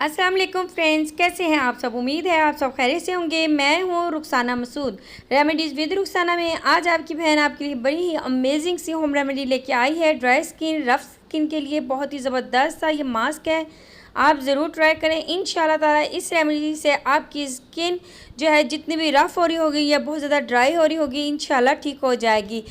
अस्सलाम वालेकुम फ्रेंड्स, कैसे हैं आप सब। उम्मीद है आप सब खैरियत से होंगे। मैं हूं रुखसाना मसूद, रेमेडीज़ विद रुखसाना में। आज आपकी बहन आपके लिए बड़ी ही अमेजिंग सी होम रेमेडी लेके आई है। ड्राई स्किन, रफ स्किन के लिए बहुत ही ज़बरदस्त सा ये मास्क है। आप ज़रूर ट्राई करें। इंशाल्लाह ताला इस रेमेडी से आपकी स्किन जो है जितनी भी रफ़ हो रही होगी या बहुत ज़्यादा ड्राई हो रही होगी, इंशाल्लाह ठीक हो जाएगी।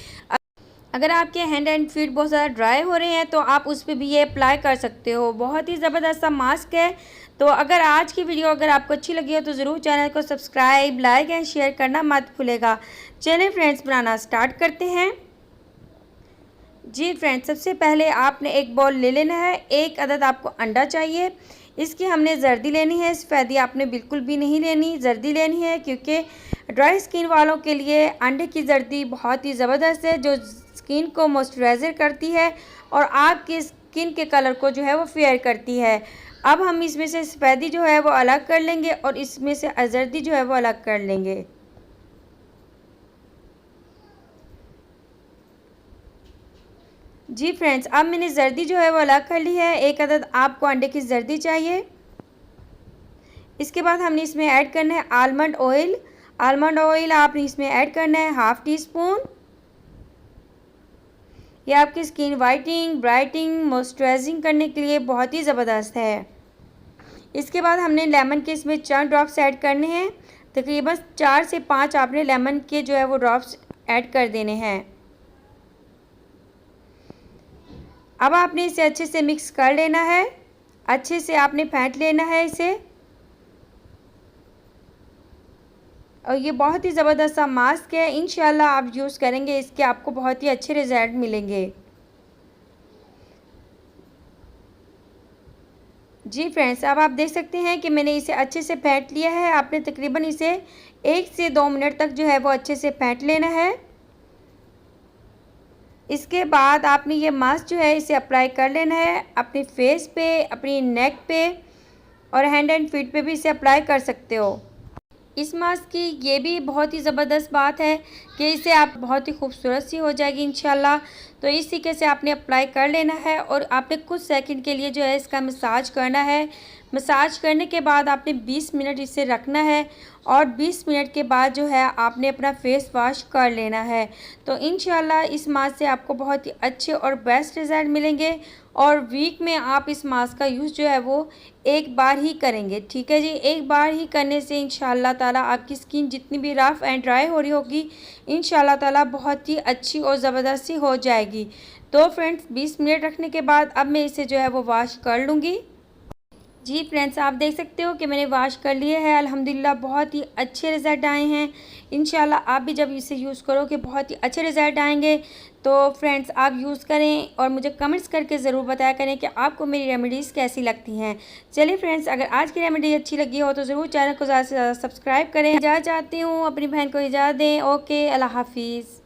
अगर आपके हैंड एंड फीट बहुत ज़्यादा ड्राई हो रहे हैं तो आप उस पर भी ये अप्लाई कर सकते हो। बहुत ही ज़बरदस्त सा मास्क है। तो अगर आज की वीडियो अगर आपको अच्छी लगी हो तो ज़रूर चैनल को सब्सक्राइब, लाइक एंड शेयर करना मत भूलेगा। चलिए फ्रेंड्स, बनाना स्टार्ट करते हैं। जी फ्रेंड्स, सबसे पहले आपने एक बॉल ले लेना है। एक अदद आपको अंडा चाहिए। इसकी हमने जर्दी लेनी है, सफ़ेदी आपने बिल्कुल भी नहीं लेनी, जर्दी लेनी है, क्योंकि ड्राई स्किन वालों के लिए अंडे की जर्दी बहुत ही ज़बरदस्त है, जो स्किन को मॉइस्चराइज़र करती है और आपकी स्किन के कलर को जो है वो फेयर करती है। अब हम इसमें से सफ़ेदी जो है वो अलग कर लेंगे और इसमें से जर्दी जो है वो अलग कर लेंगे। जी फ्रेंड्स, अब मैंने जर्दी जो है वो अलग कर ली है। एक अदद आपको अंडे की जर्दी चाहिए। इसके बाद हमने इसमें ऐड करना है आलमंड ऑयल। आलमंड ऑयल आपने इसमें ऐड करना है 1/2 टीस्पून। ये आपकी स्किन वाइटनिंग, ब्राइटनिंग, मॉइस्चराइजिंग करने के लिए बहुत ही ज़बरदस्त है। इसके बाद हमने लेमन के इसमें 4 ड्रॉप्स ऐड करने हैं। तकरीबन 4 से 5 आपने लेमन के जो है वो ड्रॉप्स ऐड कर देने हैं। अब आपने इसे अच्छे से मिक्स कर लेना है, अच्छे से आपने फेंट लेना है इसे। और ये बहुत ही ज़बरदस्त सा मास्क है। इंशाल्लाह आप यूज़ करेंगे इसके आपको बहुत ही अच्छे रिज़ल्ट मिलेंगे। जी फ्रेंड्स, अब आप देख सकते हैं कि मैंने इसे अच्छे से फेंट लिया है। आपने तकरीबन इसे 1 से 2 मिनट तक जो है वो अच्छे से फेंट लेना है। इसके बाद आपने ये मास्क जो है इसे अप्लाई कर लेना है अपने फेस पे, अपनी नेक पे और हैंड एंड फीट पे भी इसे अप्लाई कर सकते हो। इस मास्क की ये भी बहुत ही ज़बरदस्त बात है कि इससे आप बहुत ही खूबसूरत सी हो जाएगी इंशाल्लाह। तो इस तरीके से आपने अप्लाई कर लेना है और आपने कुछ सेकंड के लिए जो है इसका मसाज करना है। मसाज करने के बाद आपने 20 मिनट इसे रखना है और 20 मिनट के बाद जो है आपने अपना फेस वॉश कर लेना है। तो इंशाल्लाह इस मास्क से आपको बहुत ही अच्छे और बेस्ट रिज़ल्ट मिलेंगे। और वीक में आप इस मास्क का यूज़ जो है वो एक बार ही करेंगे, ठीक है जी। एक बार ही करने से इंशाल्लाह ताला आपकी स्किन जितनी भी रफ़ एंड ड्राई हो रही होगी, इंशाल्लाह ताला बहुत ही अच्छी और ज़बरदस्त सी हो जाएगी। तो फ्रेंड्स, 20 मिनट रखने के बाद अब मैं इसे जो है वो वॉश कर लूँगी। जी फ्रेंड्स, आप देख सकते हो कि मैंने वॉश कर लिए हैं। अल्हम्दुलिल्लाह बहुत ही अच्छे रिज़ल्ट आए हैं। इंशाल्लाह आप भी जब इसे यूज़ करोगे बहुत ही अच्छे रिज़ल्ट आएंगे। तो फ्रेंड्स, आप यूज़ करें और मुझे कमेंट्स करके ज़रूर बताया करें कि आपको मेरी रेमेडीज़ कैसी लगती हैं। चलिए फ्रेंड्स, अगर आज की रेमेडी अच्छी लगी हो तो ज़रूर चैनल को ज़्यादा से ज़्यादा सब्सक्राइब करें। इजाज़त चाहती हूँ, अपनी बहन को इजाज़त दें। ओके, अल्लाह हाफिज़।